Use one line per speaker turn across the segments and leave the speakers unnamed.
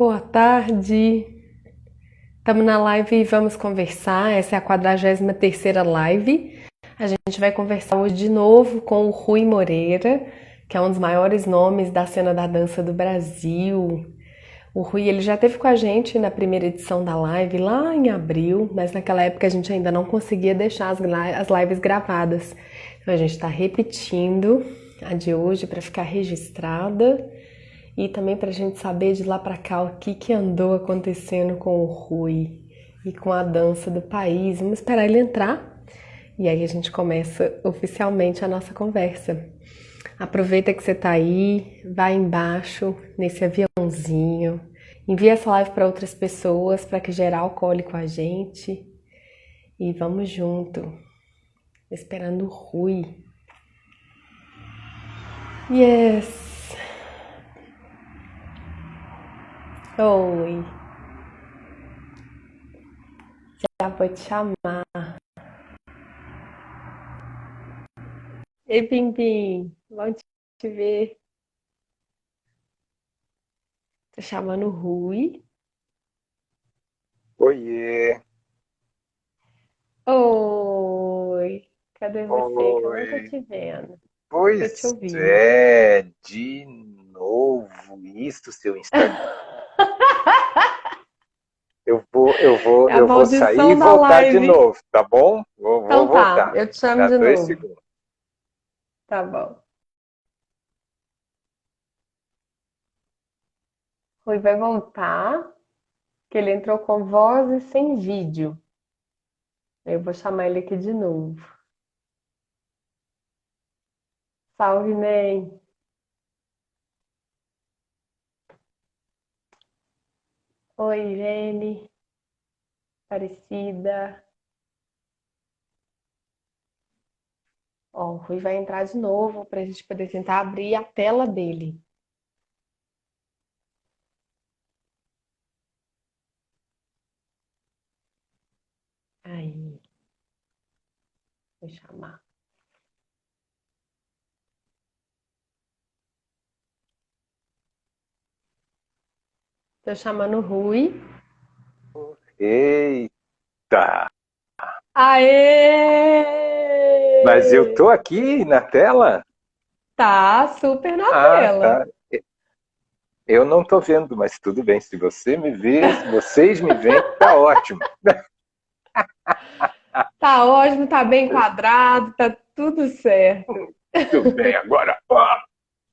Boa tarde. Estamos na live e vamos conversar. Essa é a 43ª live. A gente vai conversar hoje de novo com o Rui Moreira, que é um dos maiores nomes da cena da dança do Brasil. O Rui, ele já esteve com a gente na primeira edição da live, lá em abril, mas naquela época a gente ainda não conseguia deixar as lives gravadas. Então a gente está repetindo a de hoje para ficar registrada. E também para a gente saber de lá para cá o que andou acontecendo com o Rui e com a dança do país. Vamos esperar ele entrar e aí a gente começa oficialmente a nossa conversa. Aproveita que você tá aí, vai embaixo nesse aviãozinho, envia essa live para outras pessoas para que geral cole com a gente e vamos junto, esperando o Rui. Yes! Oi! Já vou te chamar. Ei, Pim Pim, bom te ver. Tô chamando o Rui.
Oiê,
Oi, cadê você? Que eu não tô
oi.
te vendo. Tô te
Pois
ouvindo.
é, de novo isso, seu Instagram.
É a
Eu vou sair e
maldição da
voltar de
live.
novo, tá bom? Vou
Então tá,
voltar.
eu te chamo
Dá
de
dois
novo.
segundos.
Tá bom. Rui vai voltar, que ele entrou com voz e sem vídeo. Eu vou chamar ele aqui de novo. Salve, man. Oi, Jenny. Aparecida. Ó, o Rui vai entrar de novo pra gente poder tentar abrir a tela dele. Aí, vou chamar. Tô chamando o Rui.
Eita, mas eu
Aê!
tô aqui na tela?
Tá super na
Ah, tá.
tela.
Eu não tô vendo, mas tudo bem. Se você me vê, se vocês me veem, tá ótimo.
Tá ótimo, tá bem enquadrado, tá tudo certo.
Tudo bem, agora, ó,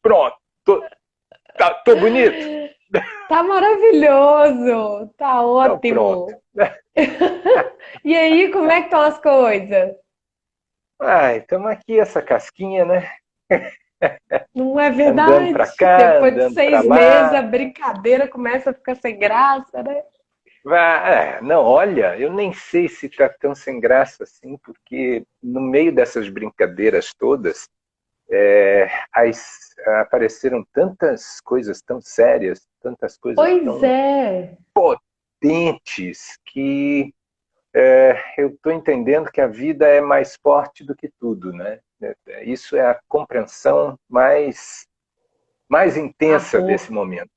pronto. Tô bonito?
Tá maravilhoso, tá
Então pronto.
ótimo. E aí, como é que estão as coisas?
Ai, estamos aqui, essa casquinha, né?
Não é
Andando
verdade?
para cá,
Depois de
andando para
6 meses, a
lá.
brincadeira começa a ficar sem graça, né?
Não, olha, eu nem sei se está tão sem graça assim, porque no meio dessas brincadeiras todas, apareceram tantas coisas tão sérias, tantas coisas
Pois
tão
é.
potentes, que eu estou entendendo que a vida é mais forte do que tudo, né? Isso é a compreensão mais intensa desse
Arro.
momento.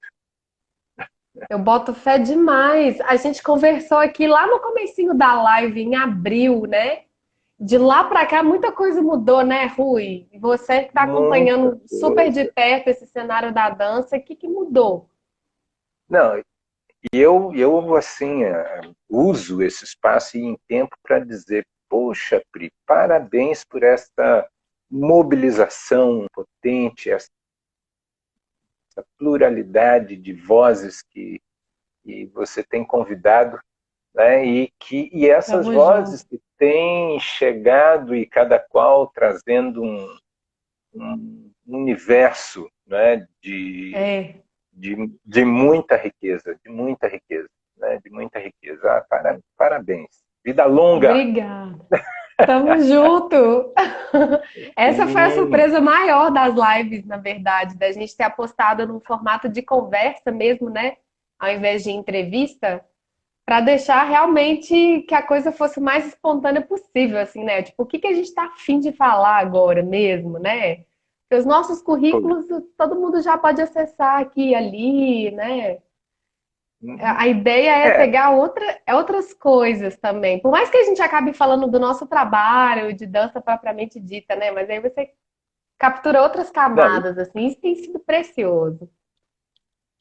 Eu boto fé demais. A gente conversou aqui lá no comecinho da live, em abril, né? De lá pra cá, muita coisa mudou, né, Rui? E você que está
Muita
acompanhando super de
coisa.
perto esse cenário da dança, o que que mudou?
Não, eu assim, uso esse espaço e em tempo para dizer, poxa, Pri, parabéns por esta mobilização potente, essa pluralidade de vozes que você tem convidado, né? E essas
Tamo
vozes
junto.
que têm chegado e cada qual trazendo um universo, né?
É,
De muita riqueza, né? De muita riqueza. Parabéns. Vida longa.
obrigada. Tamo junto. Essa foi a
Sim,
surpresa maior das lives, na verdade, da gente ter apostado num formato de conversa mesmo, né? Ao invés de entrevista, para deixar realmente que a coisa fosse o mais espontânea possível, assim, né? Tipo, o que que a gente está afim de falar agora mesmo, né? Porque os nossos currículos todo mundo já pode acessar aqui e ali, né? A ideia é
É,
pegar outras coisas também. Por mais que a gente acabe falando do nosso trabalho, de dança propriamente dita, né? Mas aí você captura outras
não,
camadas, assim. Isso tem sido precioso.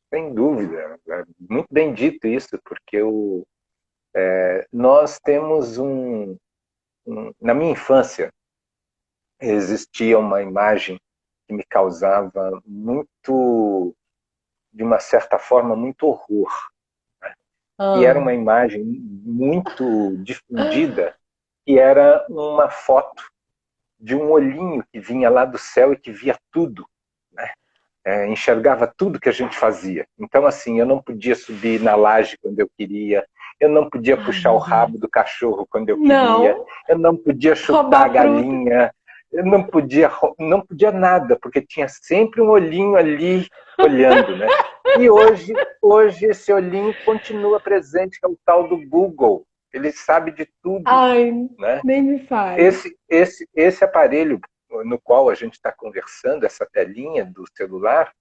sem dúvida. É muito bem dito isso, porque nós temos na minha infância, existia uma imagem que me causava muito, de uma certa forma, muito horror. E era
Ah.
uma imagem muito difundida, que era uma foto de um olhinho que vinha lá do céu e que via tudo, né? Enxergava tudo que a gente fazia. Então, assim, eu não podia subir na laje quando eu queria, eu não podia
Ai,
puxar o
meu Deus.
rabo do cachorro quando eu queria,
Não,
eu não podia chutar a
roubar fruta.
galinha, eu não podia nada, porque tinha sempre um olhinho ali olhando, né? E hoje esse olhinho continua presente, que é o tal do Google. Ele sabe de tudo,
Ai,
né?
nem me fale.
Esse aparelho no qual a gente está conversando, essa telinha do celular,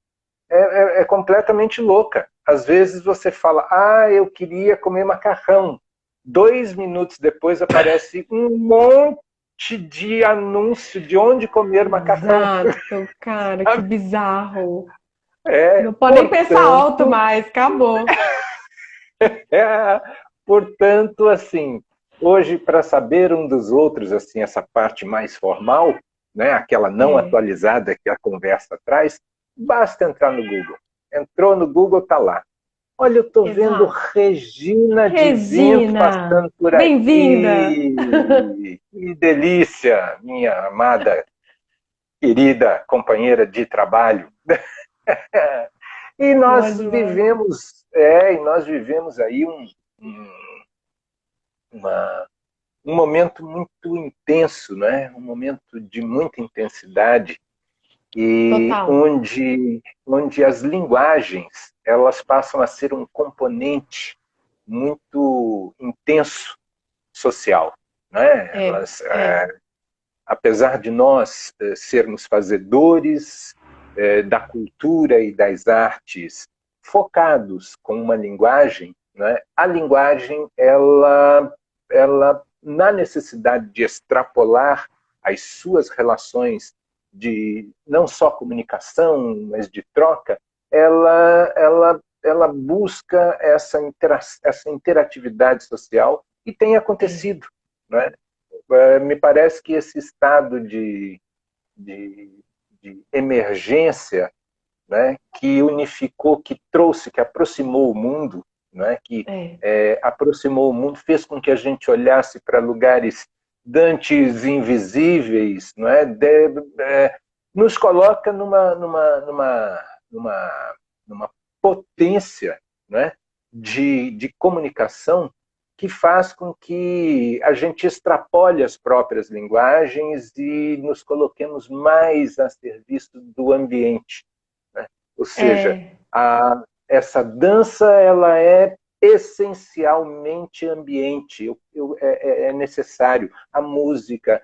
é completamente louca. Às vezes você fala, eu queria comer macarrão. 2 minutos depois aparece um monte de anúncio de onde comer macarrão.
Exato, cara, que bizarro.
É,
Não pode nem pensar alto
portanto,
mais, acabou.
é, portanto, assim, hoje para saber um dos outros, assim, essa parte mais formal, né, aquela não
É,
atualizada que a conversa traz, basta entrar no Google. Entrou no Google, tá lá. Olha, eu estou vendo
exato.
Regina de Vento
Regina,
passando por
bem-vinda.
aqui. Que delícia, minha amada, querida companheira de trabalho. E
Bom
nós
demais.
vivemos, e nós vivemos aí um, uma, um momento muito intenso, né? Um momento de muita intensidade e
Total.
onde as linguagens elas passam a ser um componente muito intenso social, né?
É, é,
Apesar de nós sermos fazedores da cultura e das artes focados com uma linguagem, né? A linguagem ela na necessidade de extrapolar as suas relações de não só comunicação, mas de troca, ela busca essa interatividade social e tem
é.
acontecido, né? Me parece que esse estado de, de emergência, né, que unificou, que trouxe, que aproximou o mundo, né, que
É.
aproximou o mundo, fez com que a gente olhasse para lugares dantes invisíveis, né, nos coloca numa potência, né, de comunicação que faz com que a gente extrapole as próprias linguagens e nos coloquemos mais a serviço do ambiente, né? Ou seja,
É,
essa dança ela é essencialmente ambiente, é necessário. A música,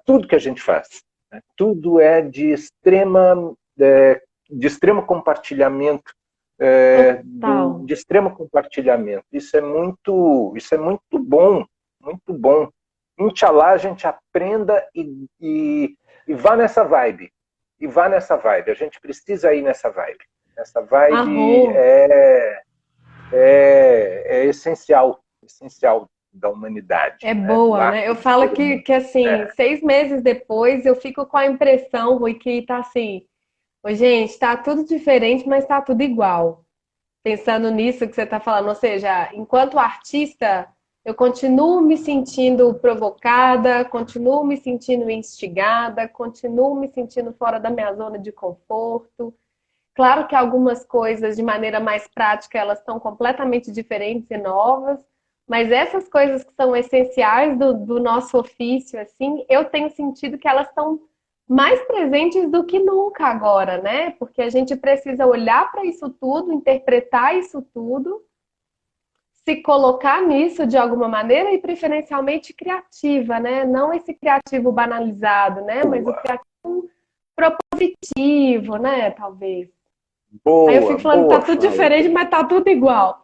tudo que a gente faz, né? Tudo é de extremo compartilhamento,
total.
de extremo compartilhamento. Isso é muito bom. Inshallah a gente aprenda e vá nessa vibe. E vá nessa vibe. A gente precisa ir nessa vibe. Essa vibe
Arro,
é essencial, essencial da humanidade,
é
né? Do
boa, né?
ato
Eu
do
falo
ser humano.
que assim,
É,
6 meses depois eu fico com a impressão, Rui, que tá assim, ô, gente, tá tudo diferente, mas tá tudo igual. Pensando nisso que você tá falando, ou seja, enquanto artista, eu continuo me sentindo provocada, continuo me sentindo instigada, continuo me sentindo fora da minha zona de conforto. Claro que algumas coisas, de maneira mais prática, elas estão completamente diferentes e novas, mas essas coisas que são essenciais do nosso ofício, assim, eu tenho sentido que elas estão mais presentes do que nunca agora, né? Porque a gente precisa olhar para isso tudo, interpretar isso tudo, se colocar nisso de alguma maneira e preferencialmente criativa, né? Não esse criativo banalizado, né? Mas o
boa,
criativo propositivo, né? Talvez. Aí eu
boa,
fico falando que tá
boa
tudo
fala.
diferente, mas tá tudo igual.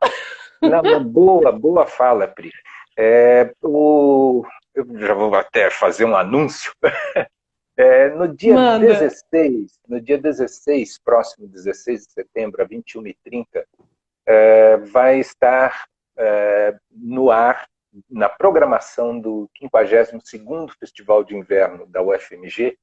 Não, uma boa fala, Pri. Eu já vou até fazer um anúncio. No dia
Manda.
16, no dia 16, próximo 16 de setembro, a 21h30, vai estar no ar, na programação do 52º Festival de Inverno da UFMG,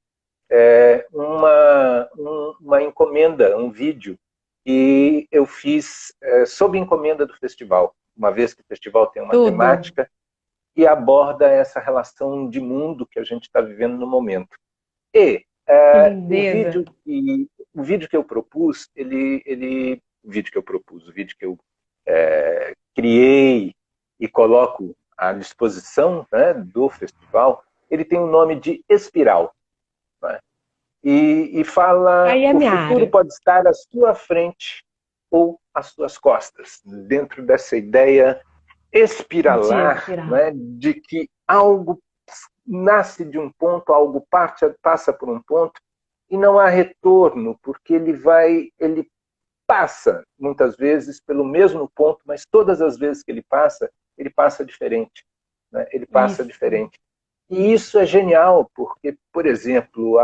uma encomenda, um vídeo que eu fiz sob encomenda do festival, uma vez que o festival tem uma
Tudo.
temática e aborda essa relação de mundo que a gente está vivendo no momento. E
Que
o
lindeza.
vídeo que eu propus, o vídeo que eu criei e coloco à disposição, né, do festival, ele tem o nome de Espiral. Né? E fala:
Aí é
o
minha
futuro
área.
pode estar à sua frente ou às suas costas, dentro dessa ideia
De
espiralar,
espiral.
né, de que algo nasce de um ponto, algo passa por um ponto e não há retorno, porque ele passa muitas vezes pelo mesmo ponto, mas todas as vezes que ele passa diferente, né? Ele passa
Isso.
diferente. E isso é genial, porque, por exemplo,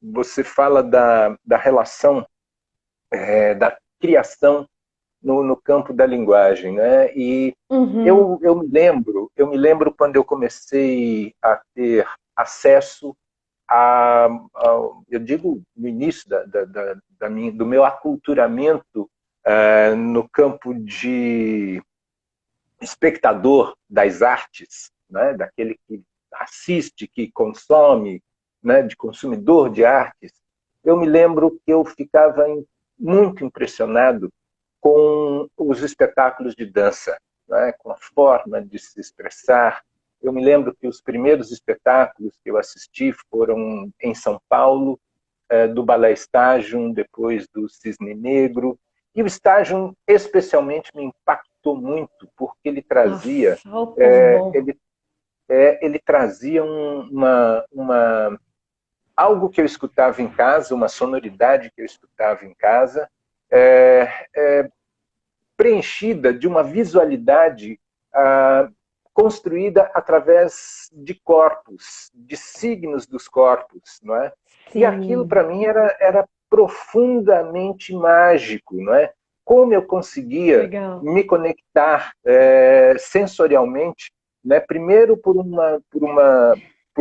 você fala da relação, da criação no campo da linguagem, né? E
Uhum.
eu me lembro quando eu comecei a ter acesso eu digo no início do meu aculturamento no campo de espectador das artes, né? Daquele que assiste, que consome, né? De consumidor de artes. Eu me lembro que eu ficava muito impressionado com os espetáculos de dança, né? Com a forma de se expressar. Eu me lembro que os primeiros espetáculos que eu assisti foram em São Paulo, do Balé Estágio, depois do Cisne Negro. E o Estágio especialmente me impactou muito, porque
Nossa, o povo bom.
ele, ele trazia algo que eu escutava em casa, uma sonoridade que eu escutava em casa, é, preenchida de uma visualidade construída através de corpos, de signos dos corpos, não é? E aquilo
Sim.
para mim era profundamente mágico, não é? Como eu conseguia
Legal.
me conectar sensorialmente, né? Primeiro por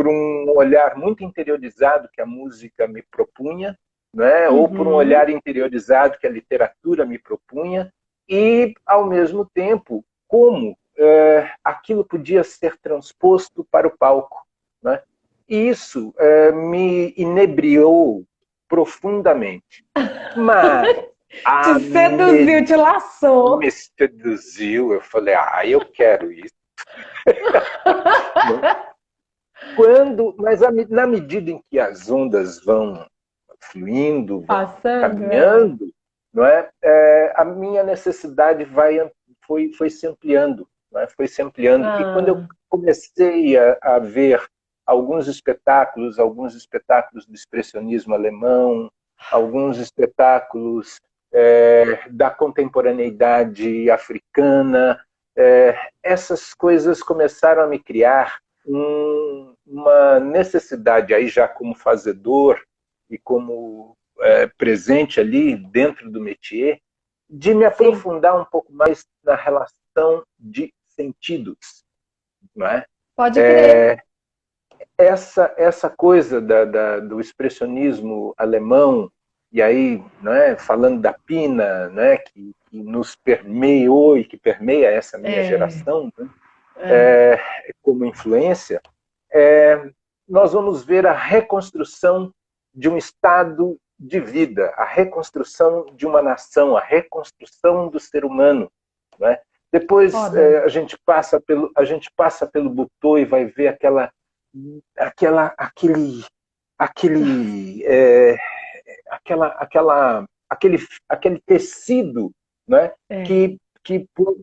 um olhar muito interiorizado que a música me propunha, né? Ou por um olhar
Uhum.
interiorizado que a literatura me propunha, e, ao mesmo tempo, como aquilo podia ser transposto para o palco. Né? E isso me inebriou profundamente. Mas
Te seduziu, te laçou.
me seduziu, eu falei, eu quero isso. Né? Mas na medida em que as ondas vão fluindo, vão
Passando, é.
caminhando, não é? A minha necessidade foi se ampliando, não é? Foi se ampliando. E quando eu
Ah,
comecei a ver alguns espetáculos do expressionismo alemão, alguns espetáculos da contemporaneidade africana, essas coisas começaram a me criar uma necessidade, aí já como fazedor e como presente ali dentro do métier, de me
sim,
aprofundar um pouco mais na relação de sentidos. Não é?
pode crer.
Essa coisa do expressionismo alemão, e aí, né, falando da Pina, né, que nos permeou e que permeia essa minha
É,
geração, né,
é.
como influência, é, nós vamos ver a reconstrução de um estado de vida, a reconstrução de uma nação, a reconstrução do ser humano. Né? Depois
Foda.
a gente passa pelo Butô e vai ver aquela, aquele, aquele, é, aquele tecido, né?
É.
que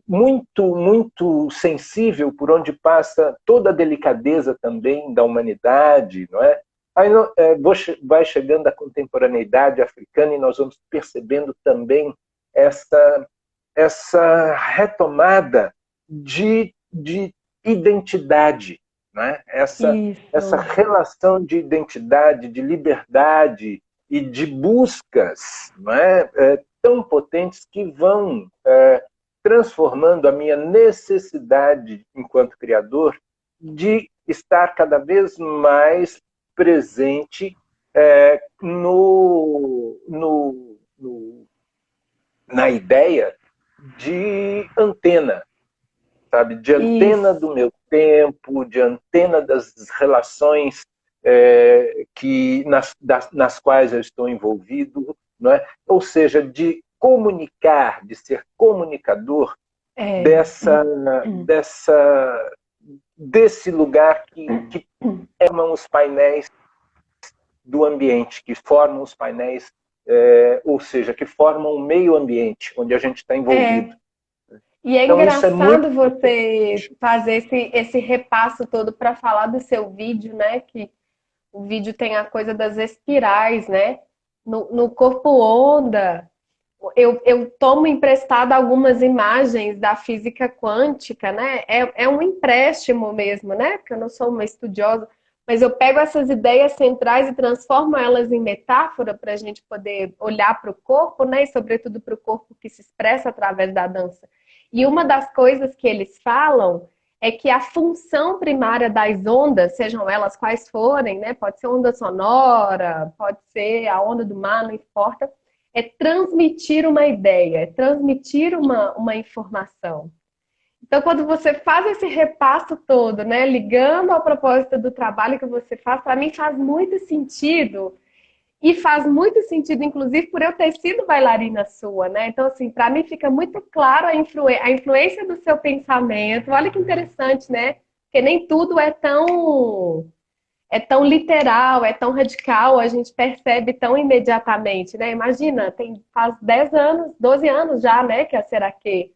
muito sensível por onde passa toda a delicadeza também da humanidade, não é? Aí vai chegando a contemporaneidade africana e nós vamos percebendo também essa essa retomada de identidade, né? Essa
Isso.
relação de identidade, de liberdade e de buscas, né? Tão potentes que vão transformando a minha necessidade enquanto criador de estar cada vez mais presente na ideia de antena, sabe? De antena
Isso.
do meu tempo, de antena das relações nas quais eu estou envolvido, não é? Ou seja, de comunicar, de ser comunicador
É.
desse lugar que formam os painéis do ambiente, que formam os painéis, ou seja, que formam o meio ambiente onde a gente está envolvido.
É. E é
Então, isso é muito
engraçado você fazer esse repasso todo para falar do seu vídeo, né? Que o vídeo tem a coisa das espirais, né? No corpo onda, eu tomo emprestado algumas imagens da física quântica, né? É um empréstimo mesmo, né? Porque eu não sou uma estudiosa, mas eu pego essas ideias centrais e transformo elas em metáfora para a gente poder olhar para o corpo, né? E sobretudo para o corpo que se expressa através da dança. E uma das coisas que eles falam é que a função primária das ondas, sejam elas quais forem, né? Pode ser onda sonora, pode ser a onda do mar, não importa, é transmitir uma ideia, é transmitir uma informação. Então, quando você faz esse repasso todo, né, ligando ao propósito do trabalho que você faz, para mim faz muito sentido. E faz muito sentido, inclusive, por eu ter sido bailarina sua, né? Então, assim, para mim fica muito claro a influência do seu pensamento. Olha que interessante, né? Porque nem tudo é tão literal, é tão radical, a gente percebe tão imediatamente, né? Imagina, faz 10 anos, 12 anos já, né, que a Seraque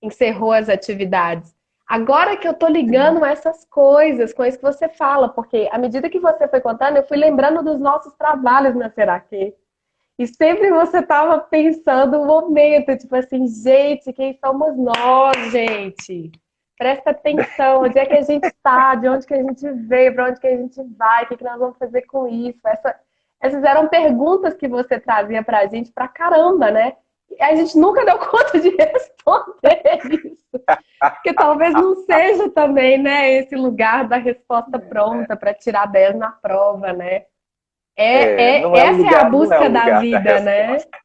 encerrou as atividades. Agora que eu tô ligando essas coisas com isso que você fala, porque à medida que você foi contando, eu fui lembrando dos nossos trabalhos na Seraque. E sempre você tava pensando um momento, tipo assim, gente, quem somos nós, gente? Presta atenção, onde é que a gente está, de onde que a gente veio, para onde que a gente vai, o que que nós vamos fazer com isso? Essas eram perguntas que você trazia para a gente pra caramba, né? E a gente nunca deu conta de responder isso. Porque talvez não seja também, né, esse lugar da resposta pronta para tirar 10 na prova, né?
não é o
Essa é a
lugar, não é o
busca da
lugar da
vida, né?
resposta.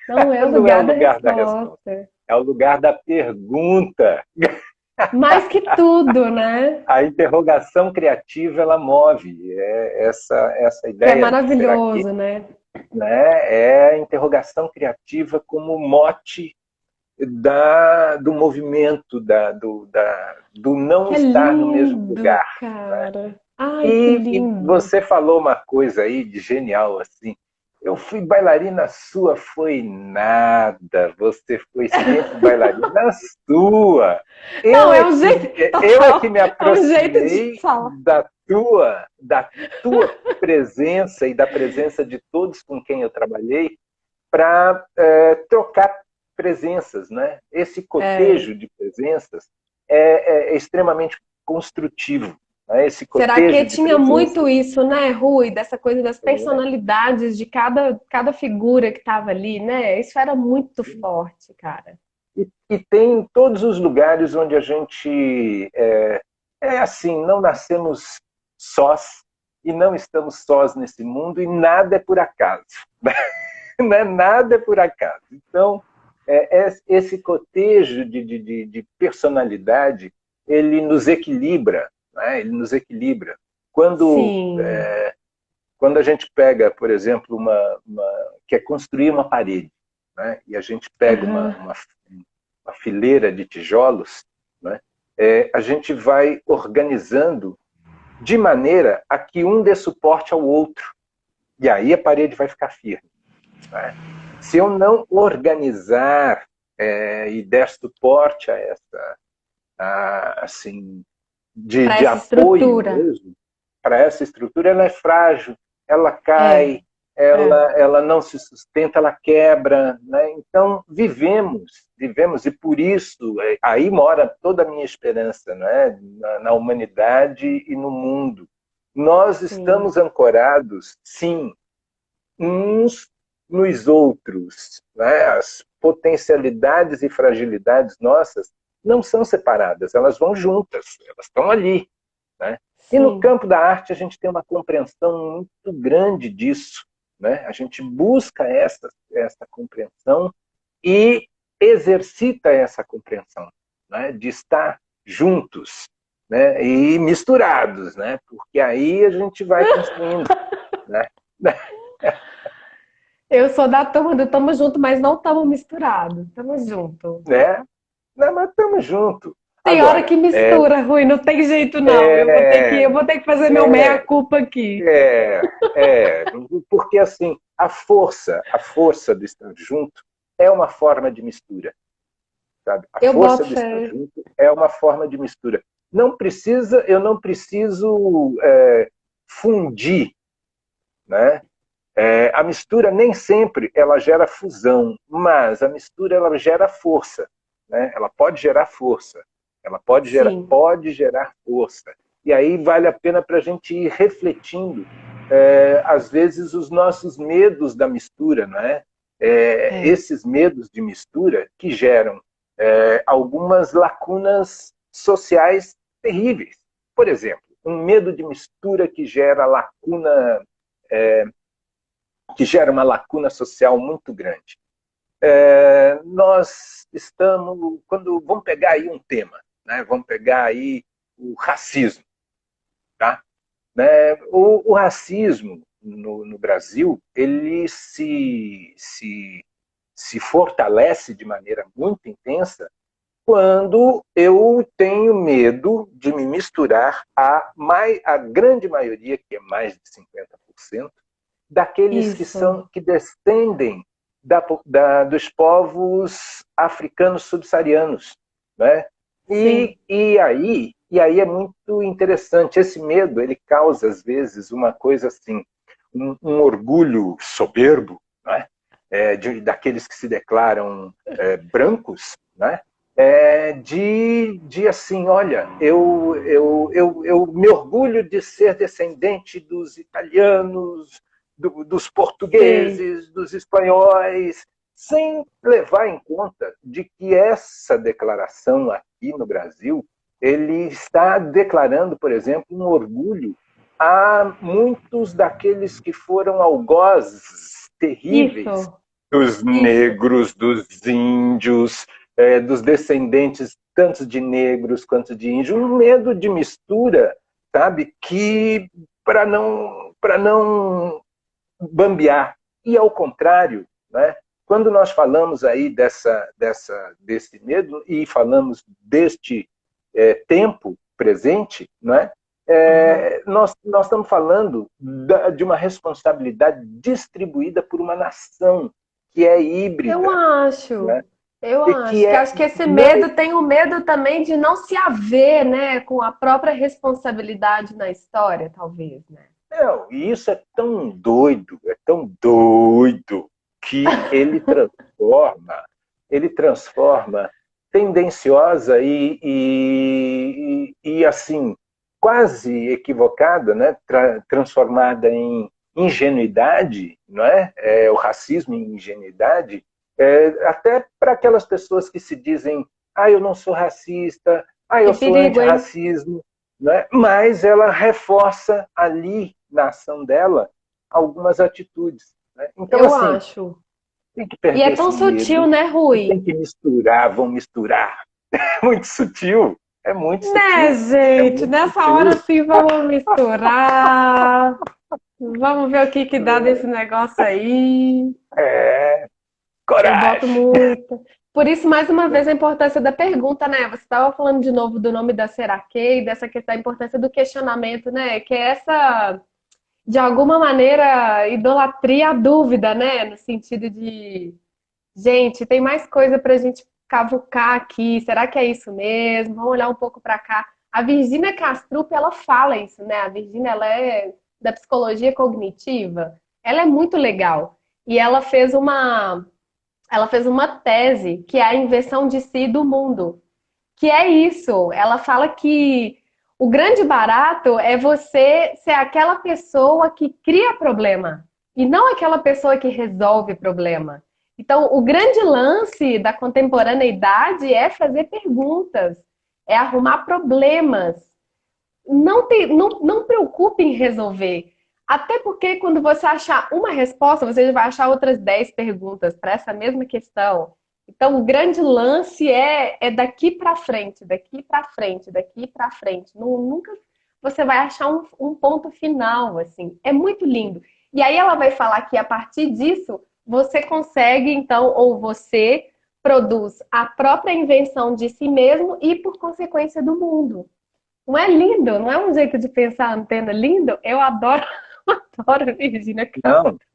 Não é o
Não é o
lugar da
lugar da resposta.
resposta.
É o lugar da pergunta.
Mais que tudo, né?
A interrogação criativa, ela move. Essa
Que é
ideia de ser aqui,
maravilhoso, né?
né, é a interrogação criativa como mote do movimento, do não
Que é
estar no mesmo
lindo,
lugar. Né?
cara. Ai, que
E
lindo.
você falou uma coisa aí de genial, assim. Eu fui bailarina sua, foi nada. Você foi sempre bailarina sua.
Não,
Eu
é
é
um
que,
jeito
eu é que
total,
me
é um jeito de
aproximei
falar.
da tua presença e da presença de todos com quem eu trabalhei para trocar presenças, né? Esse
É.
cotejo de presenças é extremamente construtivo, né? Esse
Será que
cotejo de
tinha muito
presenças.
isso, né, Rui? Dessa coisa das personalidades de cada figura que estava ali, né? Isso era muito forte, cara.
E tem em todos os lugares onde a gente assim, não nascemos sós e não estamos sós nesse mundo e nada é por acaso. Né? Nada é por acaso. Então, esse cotejo de personalidade, ele nos equilibra, né? Ele nos equilibra. Quando,
Sim.
quando a gente pega, por exemplo, quer construir uma parede, né? E a gente pega
Aham.
uma fileira de tijolos, né? A gente vai organizando de maneira a que um dê suporte ao outro. E aí a parede vai ficar firme. Né? Se eu não organizar e der suporte a essa, assim, de,
Para
de
essa
apoio
estrutura.
mesmo, para essa estrutura, ela é frágil, ela
É.
cai,
É,
ela não se sustenta, ela quebra, né? Então vivemos e por isso aí mora toda a minha esperança, né? Na humanidade e no mundo. Nós
sim,
estamos ancorados, sim, uns nos outros, né? As potencialidades e fragilidades nossas não são separadas, elas vão juntas, elas estão ali, né? E no
sim,
campo da arte a gente tem uma compreensão muito grande disso, né? A gente busca essa compreensão e exercita essa compreensão, né? De estar juntos, né? E misturados, né? Porque aí a gente vai construindo, né?
eu sou da turma do tamo junto, mas não tamo misturado. Tamo junto.
Né? Não, mas estamos juntos.
Tem hora
Agora,
que mistura, Rui, não tem jeito não.
é,
Eu vou ter que fazer meu
é,
meia-culpa aqui.
é, porque assim, a força do estar junto é uma forma de mistura, sabe? A
Eu
força
boto
do estar
fé.
junto é uma forma de mistura. Eu não preciso fundir, né? A mistura nem sempre ela gera fusão, mas a mistura ela gera força, né? Ela pode gerar força,
Sim,
pode gerar força. E aí vale a pena para a gente ir refletindo, às vezes, os nossos medos da mistura, não é?
é.
Esses medos de mistura que geram algumas lacunas sociais terríveis. Por exemplo, um medo de mistura que gera uma lacuna social muito grande. Nós estamos, quando vamos pegar aí um tema, né? Vamos pegar aí o racismo, tá? Né? O racismo no Brasil ele se fortalece de maneira muito intensa quando eu tenho medo de me misturar a grande maioria, que é mais de 50%, daqueles
Isso.
que descendem dos povos africanos subsaarianos, né?
Sim.
E aí é muito interessante. Esse medo ele causa às vezes uma coisa assim, um orgulho soberbo, né? Daqueles que se declaram brancos, né? De assim, olha, eu me orgulho de ser descendente dos italianos, dos
Sei.
portugueses, dos espanhóis, sem levar em conta de que essa declaração aqui no Brasil, ele está declarando, por exemplo, um orgulho a muitos daqueles que foram algozes terríveis
Isso.
dos
Isso.
negros, dos índios, dos descendentes tanto de negros quanto de índios, um medo de mistura, sabe? Que para não bambear. E ao contrário, né? Quando nós falamos aí desse medo e falamos deste tempo presente, né?
Aham.
Nós estamos falando de uma responsabilidade distribuída por uma nação que é
Eu
híbrida,
acho.
né?
Eu
E que
acho que
é
acho que esse
não
medo tem o medo também de não se haver, né, com a própria responsabilidade na história, talvez, né?
não, e isso é tão doido que ele transforma tendenciosa e assim quase equivocada, né, transformada em ingenuidade, não é? O racismo em ingenuidade, até para aquelas pessoas que se dizem, eu não sou racista,
Que
eu sou
perigo, hein?
antirracismo, né? Mas ela reforça ali na ação dela algumas atitudes, né? Então,
Eu
assim,
acho.
tem que
E é
perder
tão
esse
sutil,
medo
né,
e tem
Rui?
que misturar, vão misturar. É muito sutil, é muito
Né,
sutil, é
gente?
muito
Nessa hora
sutil.
sim vamos misturar. Vamos ver o que que dá desse negócio aí.
É,
Eu boto
coragem.
muito. Por isso, mais uma vez, a importância da pergunta, né? Você estava falando de novo do nome da Seraquê e dessa questão, da importância do questionamento, né? Que é essa, de alguma maneira, idolatria à dúvida, né? No sentido de, gente, tem mais coisa para a gente cavucar aqui. Será que é isso mesmo? Vamos olhar um pouco para cá. A Virginia Castrup, ela fala isso, né? A Virginia, ela é da psicologia cognitiva. ela é muito legal. E ela fez uma tese que é a inversão de si do mundo. Que é isso. Ela fala que o grande barato é você ser aquela pessoa que cria problema e não aquela pessoa que resolve problema. Então, o grande lance da contemporaneidade é fazer perguntas, é arrumar problemas. Não preocupe em resolver. Até porque quando você achar uma resposta, você já vai achar outras 10 perguntas para essa mesma questão. Então, o grande lance é daqui para frente, daqui para frente, daqui para frente. Nunca você vai achar um ponto final, assim. É muito lindo. E aí ela vai falar que a partir disso, você consegue, então, ou você produz a própria invenção de si mesmo e, por consequência, do mundo. Não é lindo? Não é um jeito de pensar a antena lindo? Eu adoro, adoro Virginia
Não,
Campos.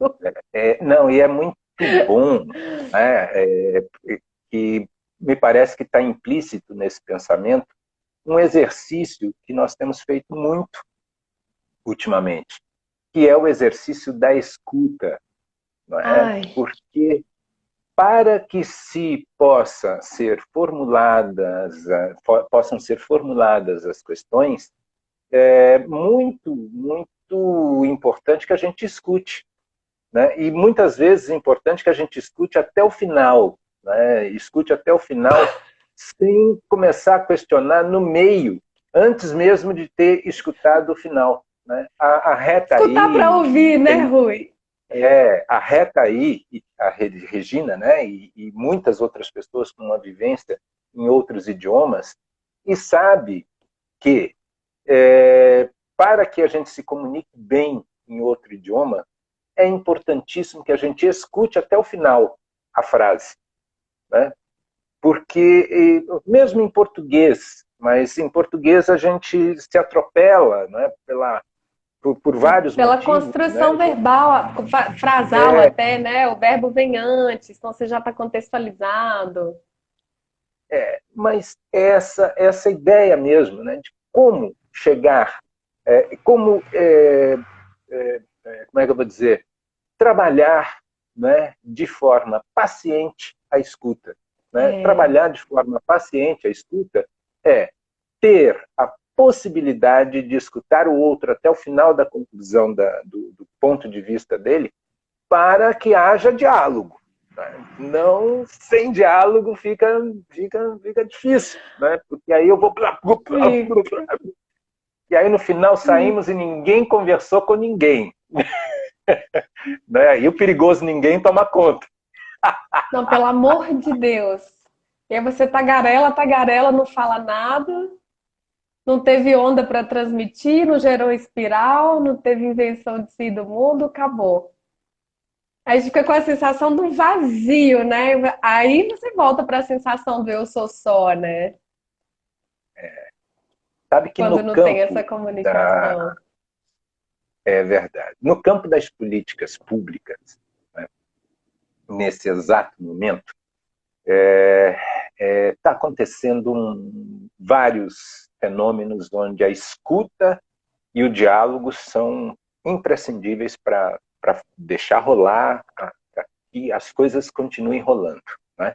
não, e é muito bom, né, que me parece que está implícito nesse pensamento um exercício que nós temos feito muito ultimamente, que é o exercício da escuta, não é?
Ai,
Porque para que se possa ser formuladas, possam ser formuladas as questões, é muito importante que a gente escute, né? E muitas vezes é importante que a gente escute até o final, né? Escute até o final sem começar a questionar no meio, antes mesmo de ter escutado o final, né? A reta
escutar para
aí
ouvir, né, Rui?
a Reta aí, a Regina, né, e muitas outras pessoas com uma vivência em outros idiomas, e sabe que para que a gente se comunique bem em outro idioma, é importantíssimo que a gente escute até o final a frase, né? Porque mesmo em português, mas em português a gente se atropela, né, por vários
Pela
motivos, né?
construção verbal, frasal
É,
até, né? O verbo vem antes, então você já está contextualizado.
mas essa ideia mesmo, né, de como chegar, como é que eu vou dizer, trabalhar, né, de forma paciente a escuta. Né?
É,
Trabalhar de forma paciente a escuta é ter a possibilidade de escutar o outro até o final da conclusão do ponto de vista dele, para que haja diálogo. Né? Não, sem diálogo fica difícil, né? Porque aí eu vou.
fica.
E aí no final saímos e ninguém conversou com ninguém. Né? E o perigoso ninguém toma conta.
Não, pelo amor de Deus. E aí você tagarela, tagarela, não fala nada, não teve onda para transmitir, não gerou espiral, não teve invenção de si do mundo, acabou. Aí a gente fica com a sensação do vazio, né? Aí você volta para a sensação do eu sou só, né?
Sabe que
Quando
no
não tem essa
campo da.
comunicação.
É verdade. No campo das políticas públicas, né, nesse exato momento, está acontecendo vários fenômenos onde a escuta e o diálogo são imprescindíveis para deixar rolar, para que as coisas continuem rolando. Né?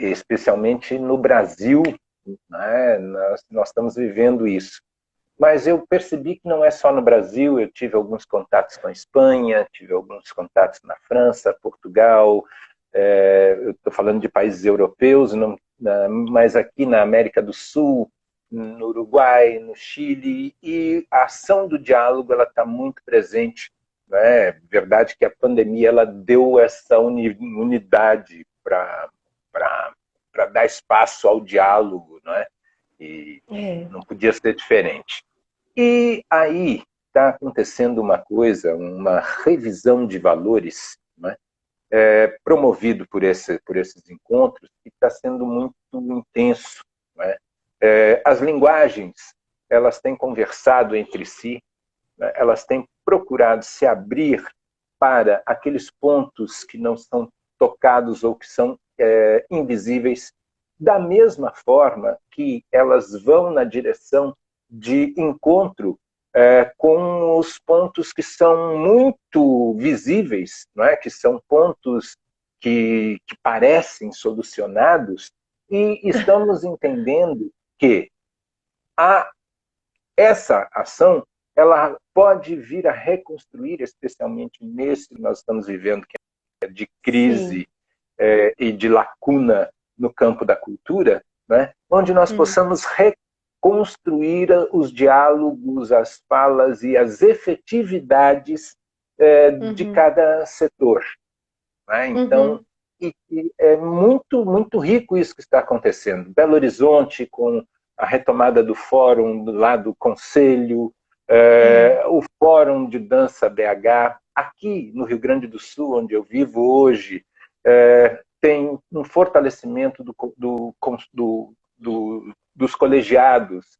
Especialmente no Brasil, né, nós estamos vivendo isso. Mas eu percebi que não é só no Brasil, eu tive alguns contatos com a Espanha, tive alguns contatos na França, Portugal, eu estou falando de países europeus, mas aqui na América do Sul, no Uruguai, no Chile, e a ação do diálogo ela está muito presente. É verdade que a pandemia ela deu essa unidade para dar espaço ao diálogo, não é? E
É.
não podia ser diferente. E aí está acontecendo uma coisa, uma revisão de valores, né, promovido por esses encontros, que está sendo muito intenso. Né? As linguagens elas têm conversado entre si, né, elas têm procurado se abrir para aqueles pontos que não são tocados ou que são invisíveis, da mesma forma que elas vão na direção de encontro com os pontos que são muito visíveis, não é? Que são pontos que parecem solucionados, e estamos entendendo que essa ação ela pode vir a reconstruir, especialmente nesse que nós estamos vivendo, que é de crise e de lacuna no campo da cultura, né? Onde nós possamos reconstruir os diálogos, as falas e as efetividades de cada setor. Né? Então, e é muito, muito rico isso que está acontecendo. Belo Horizonte, com a retomada do fórum lá do Conselho, o Fórum de Dança BH, aqui no Rio Grande do Sul, onde eu vivo hoje, tem um fortalecimento dos colegiados,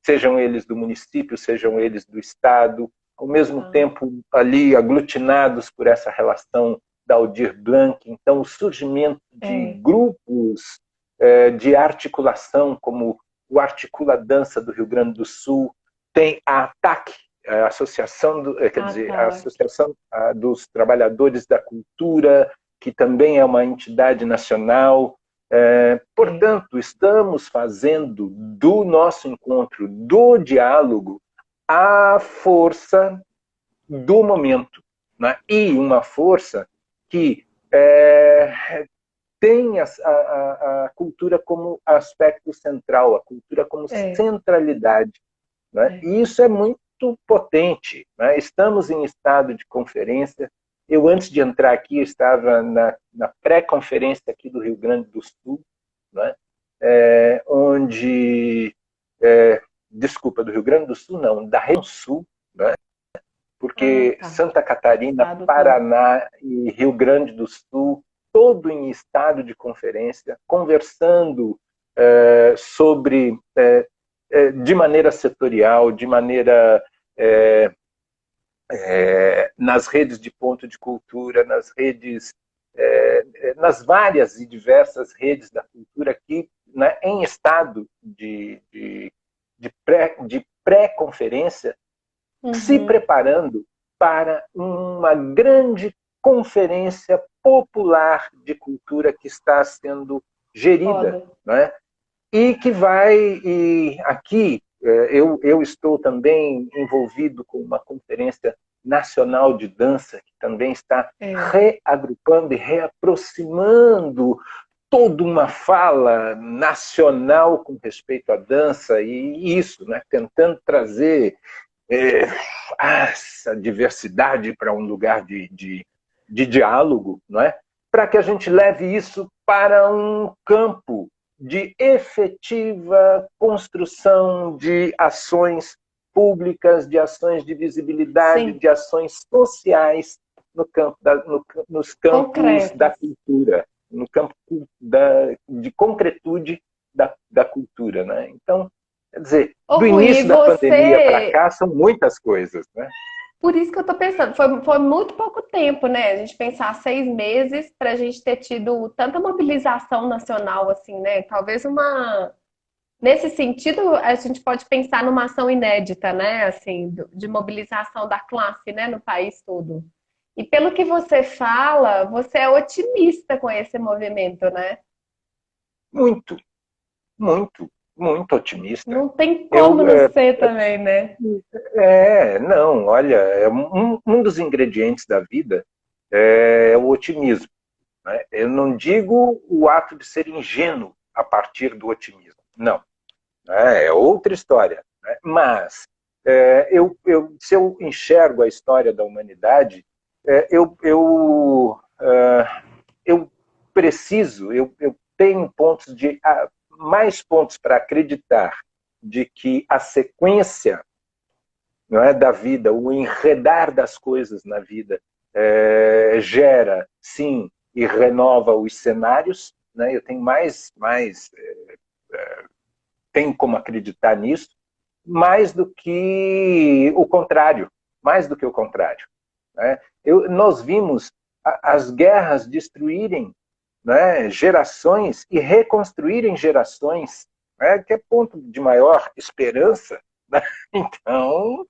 sejam eles do município, sejam eles do Estado, ao mesmo tempo ali aglutinados por essa relação da Aldir Blanc. Então, o surgimento de grupos de articulação, como o Articula Dança do Rio Grande do Sul, tem a ATAC, a Associação, a Associação dos Trabalhadores da Cultura, que também é uma entidade nacional. Portanto, estamos fazendo do nosso encontro, do diálogo, a força do momento, né? E uma força que tem a cultura como aspecto central, a cultura como centralidade. Né? E isso é muito potente. Né? Estamos em estado de conferência. Eu, antes de entrar aqui, estava na pré-conferência aqui do Rio Grande do Sul, né? Onde... desculpa, do Rio Grande do Sul, não, da região Sul, né? Porque Santa Catarina, Paraná e Rio Grande do Sul, todo em estado de conferência, conversando sobre, de maneira setorial, de maneira... nas redes de ponto de cultura, nas redes, nas várias e diversas redes da cultura aqui, né, em estado de pré-conferência, se preparando para uma grande conferência popular de cultura que está sendo gerida, né? E que vai, e aqui eu estou também envolvido com uma conferência nacional de dança, que também está reagrupando e reaproximando toda uma fala nacional com respeito à dança, e isso, né, tentando trazer essa diversidade para um lugar de diálogo, não é? Para que a gente leve isso para um campo de efetiva construção de ações públicas, de ações de visibilidade, de ações sociais no campo nos campos da cultura, no campo de concretude da cultura. Né? Então, quer dizer, do início da pandemia para cá, são muitas coisas, né?
Por isso que eu tô pensando, foi muito pouco tempo, né? A gente pensar 6 meses para a gente ter tido tanta mobilização nacional, assim, né? Talvez nesse sentido, a gente pode pensar numa ação inédita, né? Assim, de mobilização da classe, né? No país todo. E pelo que você fala, você é otimista com esse movimento, né?
Muito, muito, muito otimista.
Não tem como não ser também, né?
Não, olha, um dos ingredientes da vida é o otimismo. Né? Eu não digo o ato de ser ingênuo a partir do otimismo, não. É outra história. Né? Mas se eu enxergo a história da humanidade, eu preciso, eu tenho mais pontos para acreditar de que a sequência, não é, da vida, o enredar das coisas na vida gera, sim, e renova os cenários. Né? Eu tenho tenho como acreditar nisso, mais do que o contrário. Né? Nós vimos as guerras destruírem, né, gerações e reconstruírem gerações, né, que é ponto de maior esperança. Né? Então,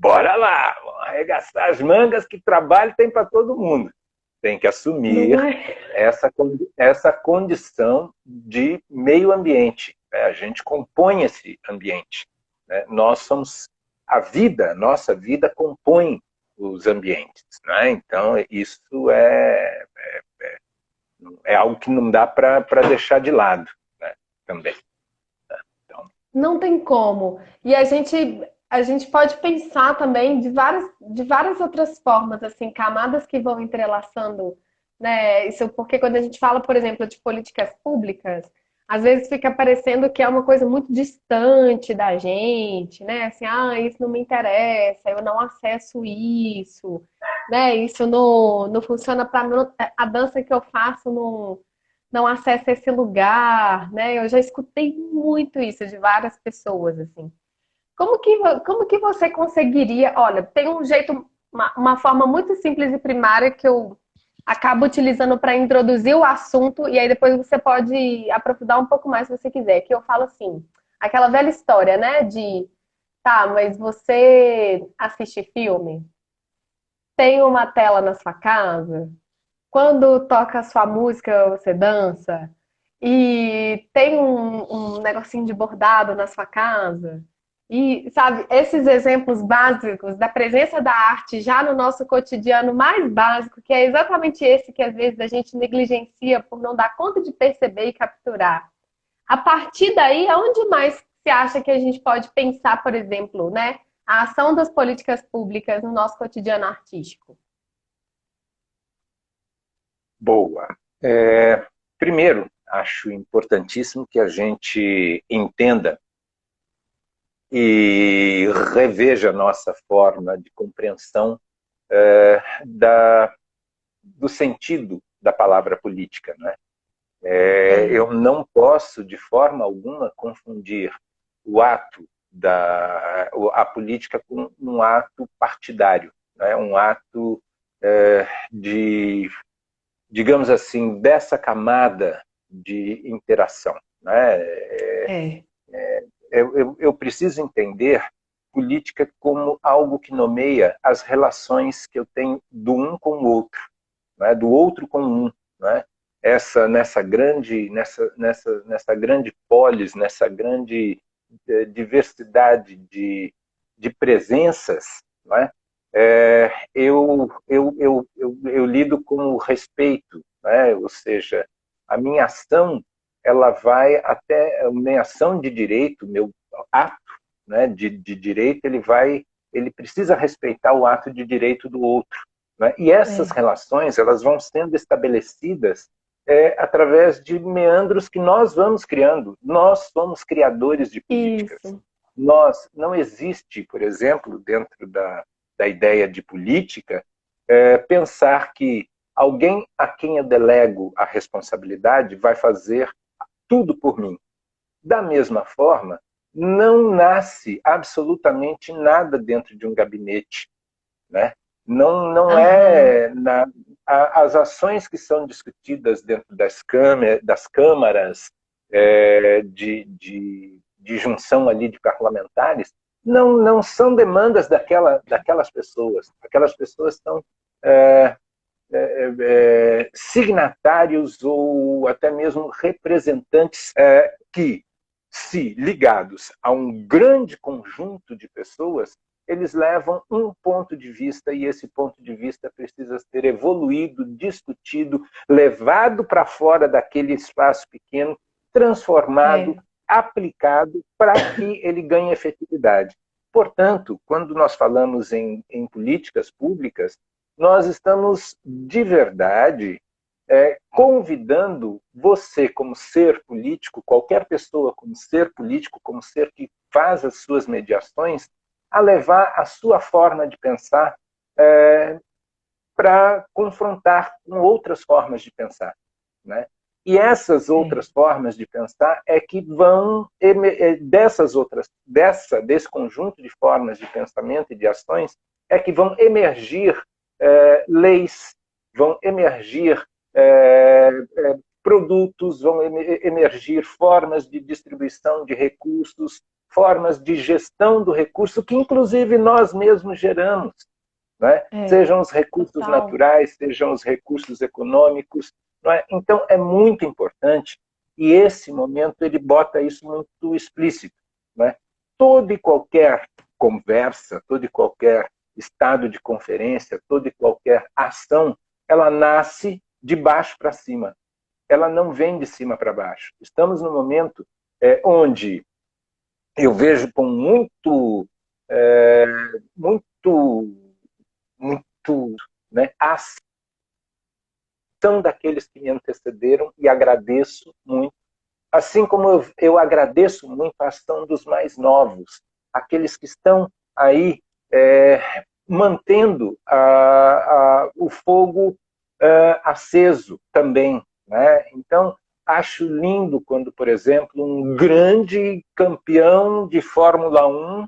bora lá, vamos arregaçar as mangas que trabalho tem para todo mundo. Tem que assumir essa condição de meio ambiente. Né? A gente compõe esse ambiente. Né? Nós somos nossa vida compõe os ambientes. Né? Então, isso é algo que não dá para deixar de lado, né? Também. Né? Então,
Não tem como. E a gente pode pensar também de várias outras formas, assim, camadas que vão entrelaçando, né? Isso porque quando a gente fala, por exemplo, de políticas públicas, às vezes fica parecendo que é uma coisa muito distante da gente, né? Assim, ah, isso não me interessa, eu não acesso isso, né? Isso não funciona para mim, a dança que eu faço não acessa esse lugar, né? Eu já escutei muito isso de várias pessoas, assim. Como que você conseguiria? Olha, tem um jeito, uma forma muito simples e primária que eu acabo utilizando para introduzir o assunto, e aí depois você pode aprofundar um pouco mais se você quiser, que eu falo assim, aquela velha história, né? De, tá, mas você assiste filme? Tem uma tela na sua casa? Quando toca a sua música, você dança? E tem um negocinho de bordado na sua casa? E, sabe, esses exemplos básicos da presença da arte já no nosso cotidiano mais básico, que é exatamente esse que às vezes a gente negligencia por não dar conta de perceber e capturar. A partir daí, aonde mais você acha que a gente pode pensar, por exemplo, né, a ação das políticas públicas no nosso cotidiano artístico?
boa. Primeiro, acho importantíssimo que a gente entenda e reveja a nossa forma de compreensão do sentido da palavra política. Né? Eu não posso, de forma alguma, confundir o ato a política com um ato partidário, né? Um ato de, digamos assim, dessa camada de interação. Né?
É,
Eu preciso entender política como algo que nomeia as relações que eu tenho do um com o outro, né? Do outro com um. Né? Nessa grande polis, nessa grande diversidade de presenças, né? Eu lido com o respeito, né? Ou seja, a minha ação ela vai até a minha ação de direito, meu ato, né, de direito, ele precisa respeitar o ato de direito do outro, né? E essas
é,
relações elas vão sendo estabelecidas através de meandros que nós vamos criando. Nós somos criadores de políticas.
isso.
Não existe, por exemplo, dentro da ideia de política, pensar que alguém a quem eu delego a responsabilidade vai fazer tudo por mim. Da mesma forma, não nasce absolutamente nada dentro de um gabinete. Né? Não
Aham,
as ações que são discutidas dentro das câmaras de junção ali de parlamentares não são demandas daquelas pessoas. Aquelas pessoas são é, signatários ou até mesmo representantes que, se ligados a um grande conjunto de pessoas, eles levam um ponto de vista e esse ponto de vista precisa ser evoluído, discutido, levado para fora daquele espaço pequeno, transformado,
é,
aplicado para que ele ganhe efetividade. Portanto, quando nós falamos em políticas públicas, nós estamos de verdade convidando você como ser político, qualquer pessoa como ser político, como ser que faz as suas mediações, a levar a sua forma de pensar para confrontar com outras formas de pensar. Né? E essas
é.
outras formas de pensar é que vão, desse conjunto de formas de pensamento e de ações, é que vão emergir leis, vão emergir produtos, vão emergir formas de distribuição de recursos, formas de gestão do recurso que, inclusive, nós mesmos geramos, não é? Sejam os recursos
total.
naturais, sejam os recursos econômicos. Não é? Então, é muito importante, e esse momento ele bota isso muito explícito. Não é? Toda e qualquer conversa, todo e qualquer estado de conferência, toda e qualquer ação, ela nasce de baixo para cima. Ela não vem de cima para baixo. Estamos num momento onde eu vejo com muito, né, a ação daqueles que me antecederam, e agradeço muito. Assim como eu agradeço muito a ação dos mais novos, aqueles que estão aí mantendo o fogo aceso também. Né? Então, acho lindo quando, por exemplo, um grande campeão de Fórmula 1,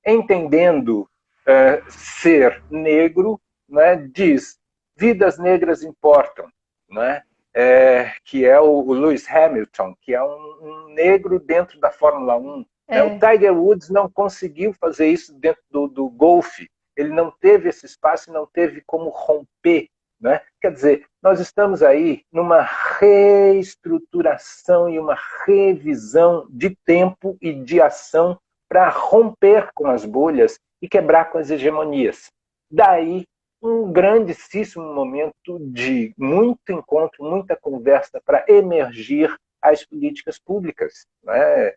entendendo ser negro, né, diz: vidas negras importam. Né? Que é o Lewis Hamilton, que é um negro dentro da Fórmula 1. O Tiger Woods não conseguiu fazer isso dentro do golfe. Ele não teve esse espaço e não teve como romper. Né? Quer dizer, nós estamos aí numa reestruturação e uma revisão de tempo e de ação para romper com as bolhas e quebrar com as hegemonias. Daí um grandíssimo momento de muito encontro, muita conversa para emergir as políticas públicas. Né?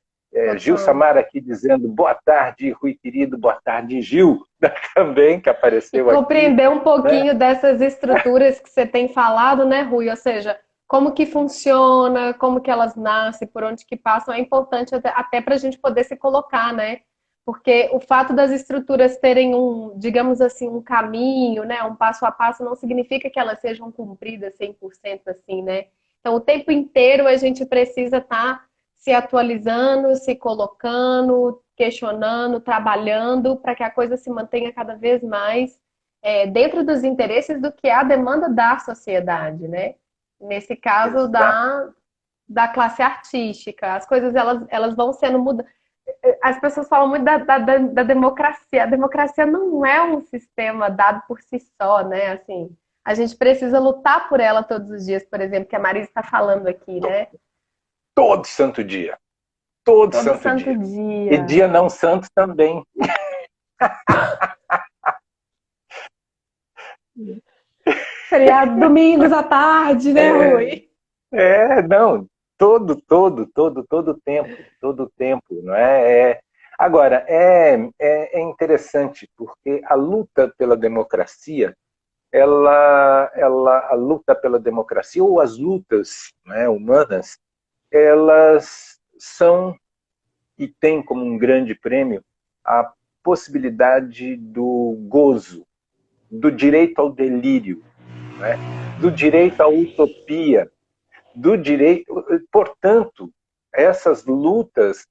Gil Samara aqui dizendo boa tarde, Rui querido, boa tarde, Gil, também, que apareceu aqui.
Compreender um pouquinho dessas estruturas que você tem falado, né, Rui? Ou seja, como que funciona, como que elas nascem, por onde que passam, é importante até para a gente poder se colocar, né? Porque o fato das estruturas terem digamos assim, um caminho, né, um passo a passo, não significa que elas sejam cumpridas 100% assim, né? Então, o tempo inteiro a gente precisa estar se atualizando, se colocando, questionando, trabalhando para que a coisa se mantenha cada vez mais dentro dos interesses do que é a demanda da sociedade, né? Nesse caso da classe artística. As coisas elas vão sendo mudadas. As pessoas falam muito da democracia. A democracia não é um sistema dado por si só, né? Assim, a gente precisa lutar por ela todos os dias, por exemplo, que a Marisa está falando aqui, né?
Todo santo dia. Todo santo dia. E dia não santo também.
Feriado, domingos à tarde, né, Rui?
Não, todo tempo, não é? Agora, é interessante, porque a luta pela democracia, a luta pela democracia, ou as lutas, né, humanas, elas são e têm como um grande prêmio a possibilidade do gozo, do direito ao delírio, né, do direito à utopia, do direito. Portanto, essas lutas,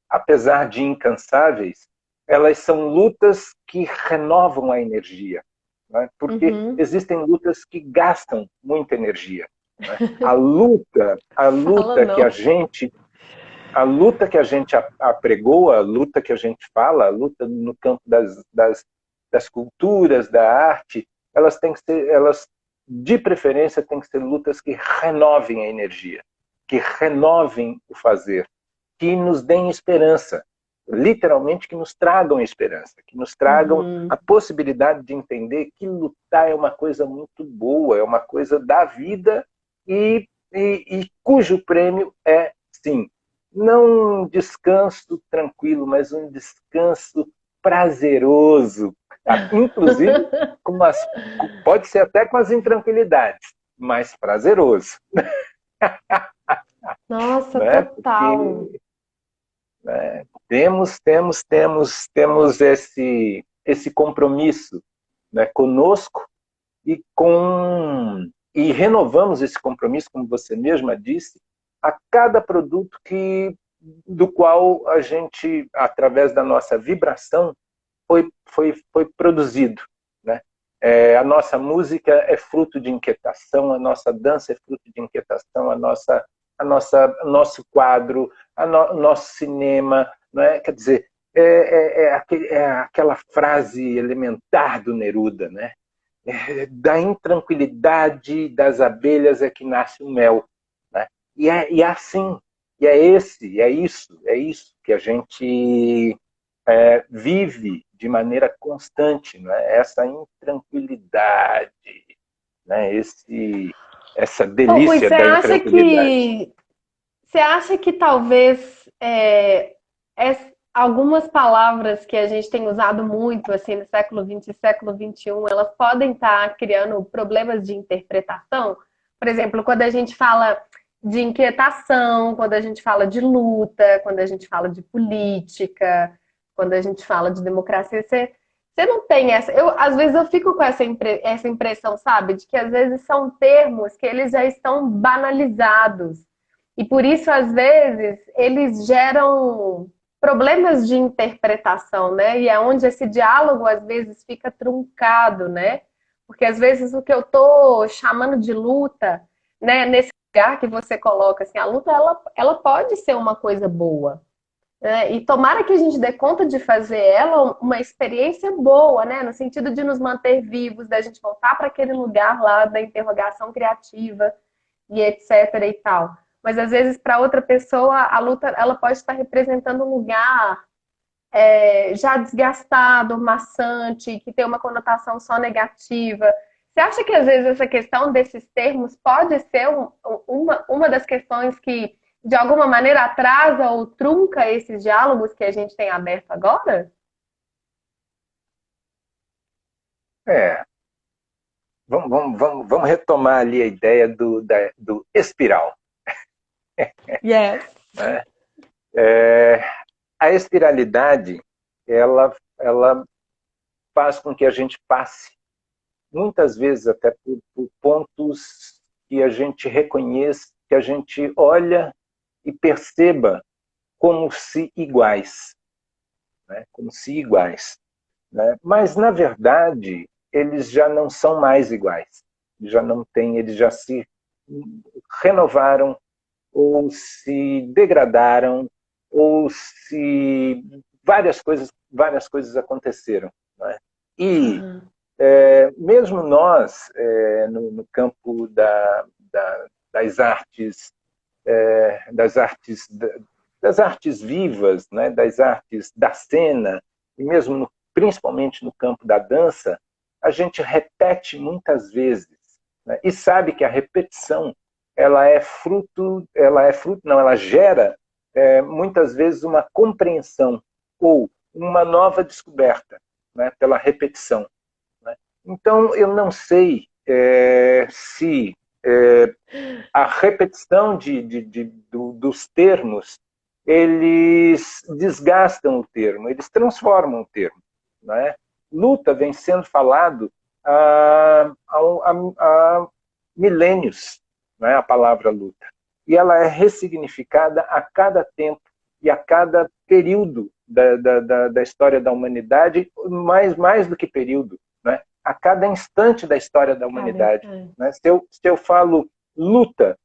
apesar de incansáveis, elas são lutas que renovam a energia, né? Porque existem lutas que gastam muita energia. Né? A luta que a gente apregoa, a luta que a gente fala, a luta no campo das culturas, da arte, elas têm que ser, de preferência, têm que ser lutas que renovem a energia, que renovem o fazer, que nos deem esperança, literalmente que nos tragam esperança, que nos tragam a possibilidade de entender que lutar é uma coisa muito boa, é uma coisa da vida e cujo prêmio é, sim, não um descanso tranquilo, mas um descanso prazeroso, inclusive pode ser até com as intranquilidades, mas prazeroso.
Nossa, né? Total.
Porque, né, temos esse compromisso, né, conosco e renovamos esse compromisso, como você mesma disse, a cada produto do qual a gente, através da nossa vibração, foi produzido. Né? A nossa música é fruto de inquietação, a nossa dança é fruto de inquietação, a nossa nosso quadro, nosso cinema, não é? Quer dizer, é aquela frase elementar do Neruda, né? Da intranquilidade das abelhas é que nasce o mel, né? E é assim, e é isso que a gente vive de maneira constante, né? Essa intranquilidade, né? Essa
Ô, Rui,
delícia da intranquilidade.
você acha que talvez algumas palavras que a gente tem usado muito assim no século XX e século XXI, elas podem estar criando problemas de interpretação? Por exemplo, quando a gente fala de inquietação, quando a gente fala de luta, quando a gente fala de política, quando a gente fala de democracia, você não tem essa. Às vezes eu fico com essa impressão, sabe, de que às vezes são termos que eles já estão banalizados. E por isso, às vezes, eles geram problemas de interpretação, né? E é onde esse diálogo, às vezes, fica truncado, né? Porque, às vezes, o que eu tô chamando de luta, né? Nesse lugar que você coloca, assim, a luta, ela pode ser uma coisa boa, né? E tomara que a gente dê conta de fazer ela uma experiência boa, né? No sentido de nos manter vivos, da gente voltar para aquele lugar lá da interrogação criativa e etc e tal. Mas às vezes para outra pessoa a luta ela pode estar representando um lugar já desgastado, maçante, que tem uma conotação só negativa. Você acha que às vezes essa questão desses termos pode ser uma das questões que de alguma maneira atrasa ou trunca esses diálogos que a gente tem aberto agora?
É, vamos retomar ali a ideia do espiral.
Yes.
Né? A espiralidade, ela faz com que a gente passe, muitas vezes até por pontos que a gente reconheça, que a gente olha e perceba como se iguais, né? Como se iguais, né? Mas na verdade eles já não são mais iguais, já não têm, eles já se renovaram ou se degradaram ou se várias coisas aconteceram, né? E
Uhum.
mesmo nós no campo das artes, das artes das artes vivas, né, das artes da cena, e mesmo principalmente no campo da dança, a gente repete muitas vezes, né, e sabe que a repetição ela gera muitas vezes uma compreensão ou uma nova descoberta, né, pela repetição. Né? Então, eu não sei se a repetição dos termos eles desgastam o termo, eles transformam o termo. Né? Luta vem sendo falado há milênios, né? A palavra luta. E ela é ressignificada a cada tempo e a cada período da história da humanidade, mais do que período, né? A cada instante da história da humanidade. Né? Se eu falo luta,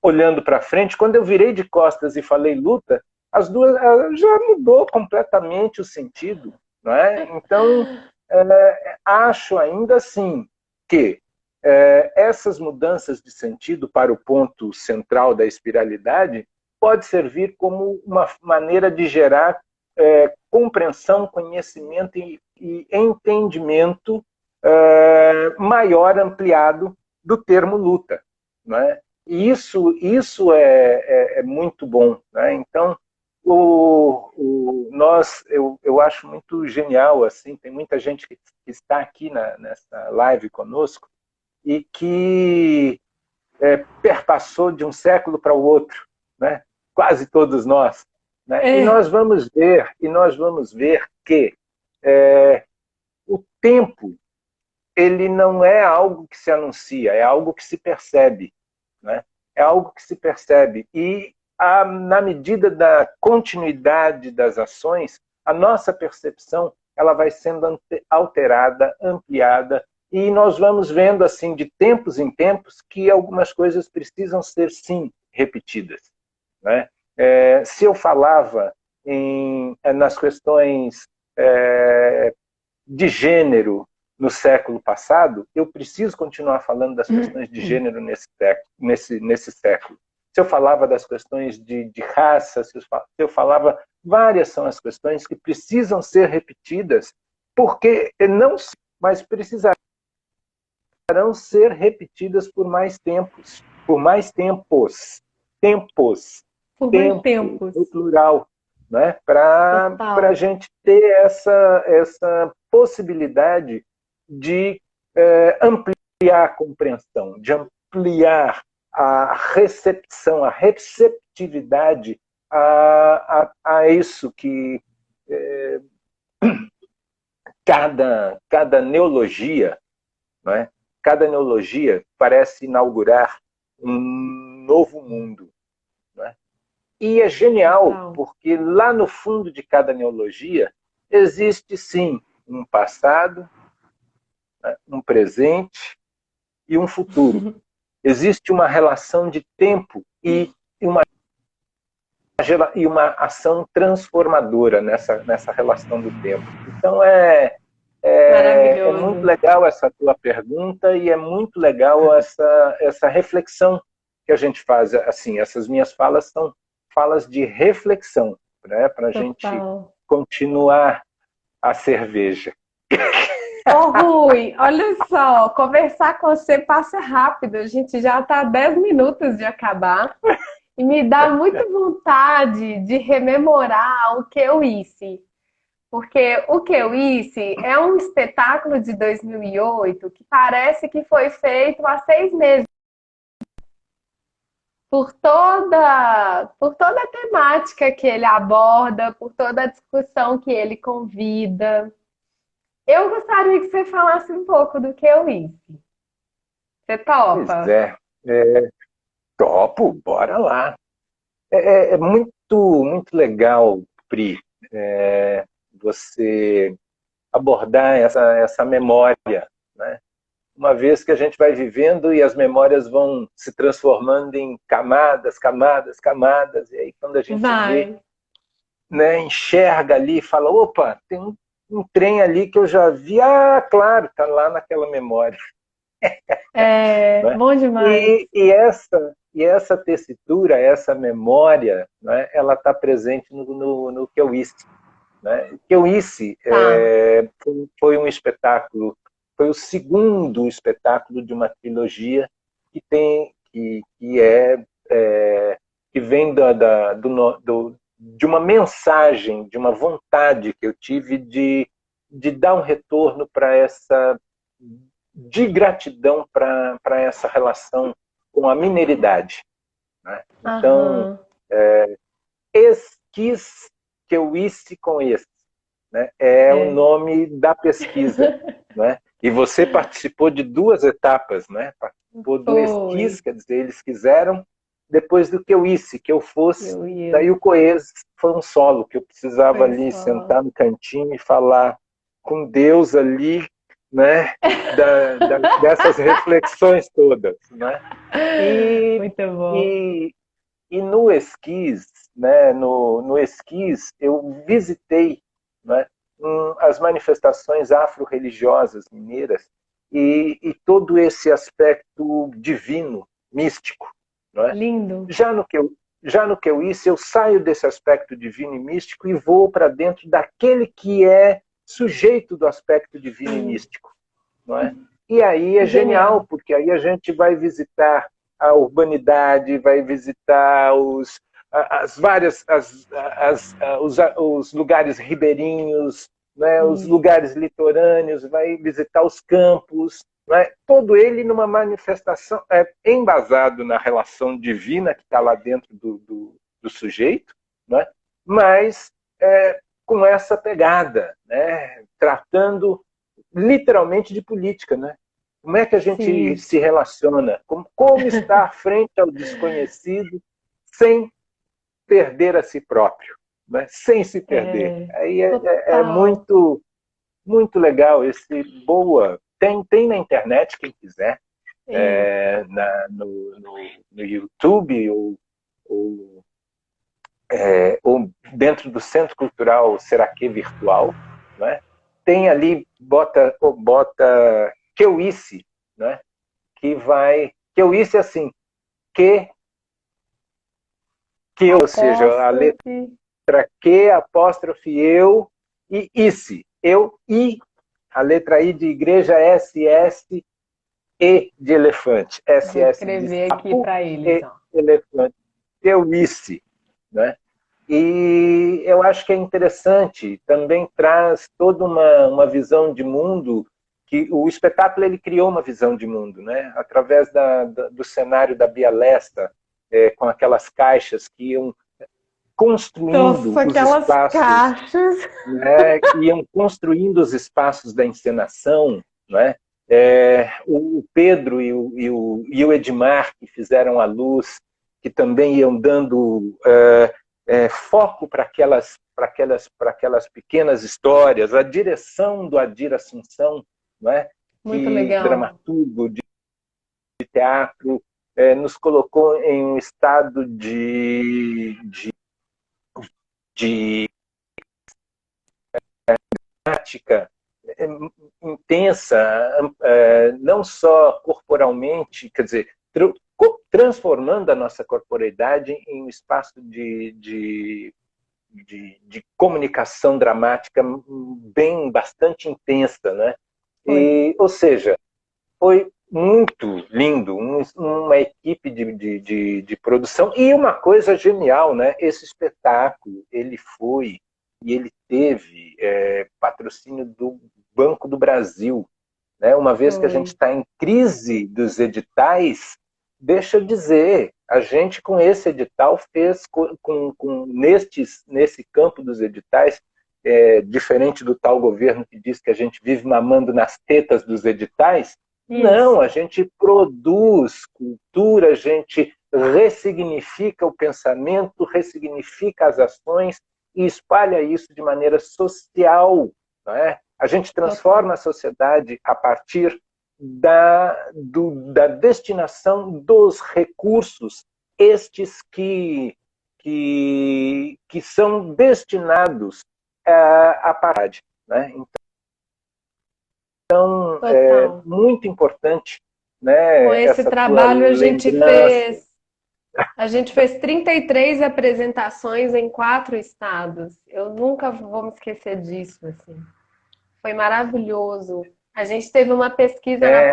olhando para frente, quando eu virei de costas e falei luta, as duas já mudou completamente o sentido. Não é? Então, acho ainda assim que essas mudanças de sentido para o ponto central da espiralidade pode servir como uma maneira de gerar compreensão, conhecimento e entendimento maior, ampliado do termo luta. Não é? E isso é muito bom. Né? Então, eu acho muito genial, assim, tem muita gente que está aqui nessa live conosco e que perpassou de um século para o outro, né? Quase todos nós. Né? E nós vamos ver que o tempo ele não é algo que se anuncia, é algo que se percebe. Né? É algo que se percebe. E na medida da continuidade das ações, a nossa percepção ela vai sendo alterada, ampliada E nós vamos vendo, assim, de tempos em tempos, que algumas coisas precisam ser, sim, repetidas. Né? Se eu falava nas questões de gênero no século passado, eu preciso continuar falando das questões de gênero nesse século. Se eu falava das questões de raça, se eu falava, várias são as questões que precisam ser repetidas, porque não, mas precisarão ser repetidas por mais tempos, tempos,
Por mais
tempo,
tempos.
no plural, né? Para a
Total.
gente ter essa possibilidade de ampliar a compreensão, de ampliar a recepção, a receptividade a isso que cada neologia, né? Cada neologia parece inaugurar um novo mundo. Né? E é genial,
Total.
porque lá no fundo de cada neologia existe, sim, um passado, né? Um presente e um futuro. Existe uma relação de tempo e uma ação transformadora nessa relação do tempo. Então, é muito
Maravilhoso.
legal essa tua pergunta e é muito legal essa reflexão que a gente faz. Assim, essas minhas falas são falas de reflexão, né, para a gente
Total.
continuar a cerveja.
Ô, Rui, olha só, conversar com você passa rápido. A gente já está a 10 minutos de acabar. E me dá muita vontade de rememorar o que eu hice. Porque o que eu hice é um espetáculo de 2008 que parece que foi feito há 6 meses. Por toda a temática que ele aborda, por toda a discussão que ele convida. Eu gostaria que você falasse um pouco do que eu hice. Você
Pois
topa?
topo, bora lá. É muito, muito legal, Pri, você abordar essa memória, né? Uma vez que a gente vai vivendo e as memórias vão se transformando em camadas, camadas, camadas, e aí quando a gente vê,
Vai.
né, enxerga ali e fala, opa, tem um trem ali que eu já vi, claro, está lá naquela memória.
É
Né?
bom demais.
E essa tessitura, essa memória, né, ela está presente no Keuísque. Né? Keuísque
Tá.
foi um espetáculo, foi o segundo espetáculo de uma trilogia que tem que vem de uma mensagem, de uma vontade que eu tive de dar um retorno para de gratidão para essa relação com a mineridade. Né? Então,
Aham.
esquis que eu hice com esse, né? É o
É.
nome da pesquisa. Né? E você participou de duas etapas, né? Participou do esquis,
Foi.
quer dizer, eles quiseram, depois do que eu hice, que eu fosse.
Eu
Daí
ia.
o Coes foi um solo, que eu precisava
Foi
ali
só.
sentar no cantinho e falar com Deus ali, né? Dessas reflexões todas. Né? E,
Muito bom.
e, e no esquis, né, no esquis, eu visitei, né, as manifestações afro-religiosas mineiras e todo esse aspecto divino, místico. Né?
Lindo.
Já no que eu, já no que eu hice, eu saio desse aspecto divino e místico e vou para dentro daquele que é sujeito do aspecto divino e
Sim.
místico. Não é? E aí é genial,
Genial.
porque aí a gente vai visitar a urbanidade, vai visitar as várias os lugares ribeirinhos, né, os
Isso.
lugares litorâneos, vai visitar os campos, né, todo ele numa manifestação embasado na relação divina que está lá dentro do sujeito, né, mas com essa pegada, né, tratando literalmente de política, né? Como é que a gente
Sim.
se relaciona? Como estar frente ao desconhecido sem perder a si próprio, né? Sem se perder.
É.
Aí é
Total.
muito, muito legal esse boa. tem na internet, quem quiser,
Isso.
no YouTube ou, ou dentro do Centro Cultural Seraque Virtual, né? Tem ali, bota Keuíce, né? Que vai... Keuíce é assim, ou seja, a letra
Apóstrofe.
Q, apóstrofe, eu e Ice. Eu e a letra I de igreja, SS, E de elefante.
Vou
SS de
escrever aqui
sapo,
para eles,
E
ó.
elefante. Keuíce, né? E eu acho que é interessante, também traz toda uma visão de mundo, que o espetáculo ele criou uma visão de mundo, né? Através do cenário da Bialesta, com aquelas caixas que iam construindo
Nossa,
os
aquelas
espaços,
caixas.
né? Iam construindo os espaços da encenação, né? O Pedro e o Edmar, que fizeram a luz, que também iam dando foco para aquelas pequenas histórias, a direção do Adir Assunção, né?
Muito
Que
legal.
dramaturgo de teatro, nos colocou em um estado de prática intensa, não só corporalmente, quer dizer, transformando a nossa corporeidade em um espaço de comunicação dramática bastante intensa, né?
Foi.
Ou seja, foi muito lindo, uma equipe de produção e uma coisa genial, né? Esse espetáculo, ele teve patrocínio do Banco do Brasil, né? Uma vez que a gente
Foi.
está em crise dos editais, deixa eu dizer, a gente com esse edital fez, nesse campo dos editais, diferente do tal governo que diz que a gente vive mamando nas tetas dos editais, não,
Isso.
a gente produz cultura, a gente ressignifica o pensamento, ressignifica as ações e espalha isso de maneira social, não é? A gente
Total.
transforma a sociedade a partir da destinação dos recursos, estes que são destinados à parade, né? Então, é
Total.
muito importante,
Com
né,
esse
essa tua
trabalho
lembrança.
a gente fez 33 apresentações em 4 estados. Eu nunca vou me esquecer disso, assim. Foi maravilhoso. A gente teve uma pesquisa
É,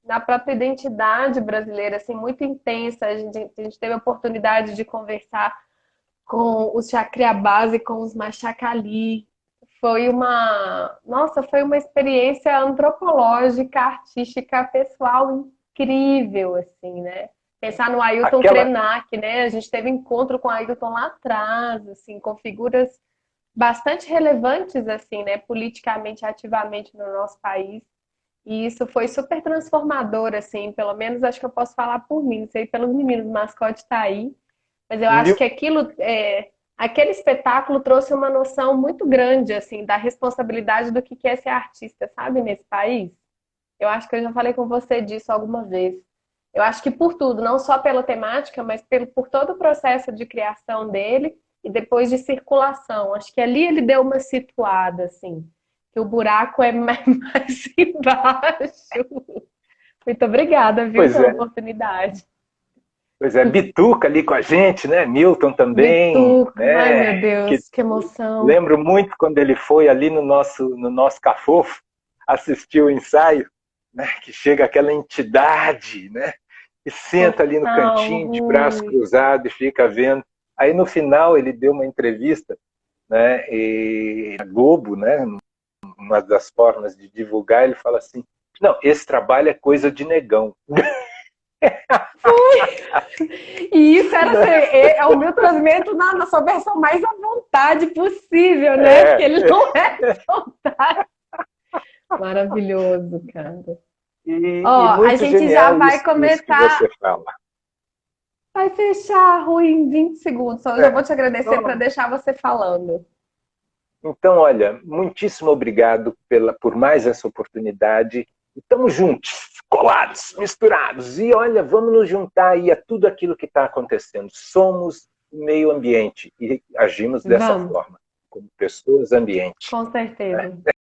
na própria identidade brasileira, assim, muito intensa. A gente teve a oportunidade de conversar com os Chacriabás e com os Machacali. Foi uma experiência antropológica, artística, pessoal incrível, assim, né? Pensar no Ailton
aquela,
Krenak, né? A gente teve encontro com o Ailton lá atrás, assim, com figuras bastante relevantes, assim, né? Politicamente, ativamente no nosso país. E isso foi super transformador, assim, pelo menos acho que eu posso falar por mim, não sei pelos meninos, o mascote tá aí, mas eu acho que aquele espetáculo trouxe uma noção muito grande, assim, da responsabilidade do que é ser artista, sabe, nesse país. Eu acho que eu já falei com você disso alguma vez. Eu acho que por tudo, não só pela temática, mas por todo o processo de criação dele e depois de circulação. Acho que ali ele deu uma situada, assim, que o buraco é mais embaixo. Muito obrigada, viu,
pois
pela
é,
oportunidade.
pois é, Bituca ali com a gente, né? Milton também,
Bituca, ai
né?
meu
Que
Deus, que emoção.
lembro muito quando ele foi ali no nosso Cafofo assistir o ensaio, né? Que chega aquela entidade, né? E senta ali no
Total,
cantinho de braço
Rui.
cruzado e fica vendo. Aí no final ele deu uma entrevista, né? E a Globo, né? Uma das formas de divulgar, ele fala assim: não, esse trabalho é coisa de negão.
E isso era assim, é o meu transmito na sua versão mais à vontade possível, né? Porque
É,
ele não é de vontade. Maravilhoso, cara.
e
Ó, a
muito
gente já
genial
vai
isso que você
começar.
fala.
Vai fechar, Rui, em 20 segundos. Só eu já vou
É.
te agradecer para
Então,
deixar você falando.
olha, muitíssimo obrigado por mais essa oportunidade. Estamos juntos, colados, misturados. E olha, vamos nos juntar aí a tudo aquilo que está acontecendo. Somos meio ambiente e agimos dessa
Vamos,
forma, como pessoas ambiente.
com certeza.